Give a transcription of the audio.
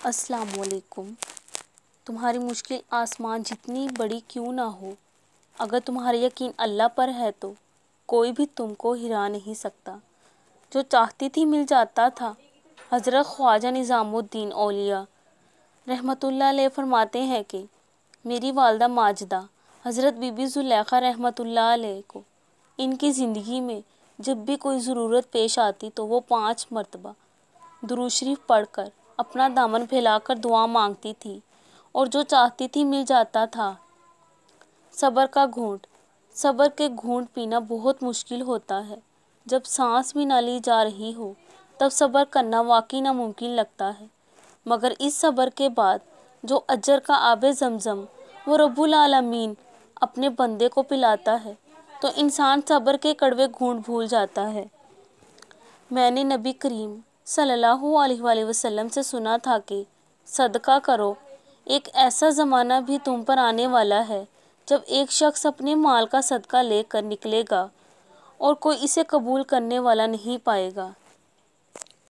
السلام علیکم۔ تمہاری مشکل آسمان جتنی بڑی کیوں نہ ہو، اگر تمہارا یقین اللہ پر ہے تو کوئی بھی تم کو ہرا نہیں سکتا۔ جو چاہتی تھی مل جاتا تھا۔ حضرت خواجہ نظام الدین اولیاء رحمۃ اللہ علیہ فرماتے ہیں کہ میری والدہ ماجدہ حضرت بی بی زلیخا رحمۃ اللہ علیہ کو ان کی زندگی میں جب بھی کوئی ضرورت پیش آتی تو وہ 5 مرتبہ درود شریف پڑھ کر اپنا دامن پھیلا کر دعا مانگتی تھی اور جو چاہتی تھی مل جاتا تھا۔ صبر کا گھونٹ۔ صبر کے گھونٹ پینا بہت مشکل ہوتا ہے۔ جب سانس بھی نہ لی جا رہی ہو تب صبر کرنا واقعی ناممکن لگتا ہے، مگر اس صبر کے بعد جو اجر کا آب زمزم وہ رب العالمین اپنے بندے کو پلاتا ہے تو انسان صبر کے کڑوے گھونٹ بھول جاتا ہے۔ میں نے نبی کریم صلی اللہ علیہ وآلہ وسلم سے سنا تھا کہ صدقہ کرو، ایک ایسا زمانہ بھی تم پر آنے والا ہے جب ایک شخص اپنے مال کا صدقہ لے کر نکلے گا اور کوئی اسے قبول کرنے والا نہیں پائے گا۔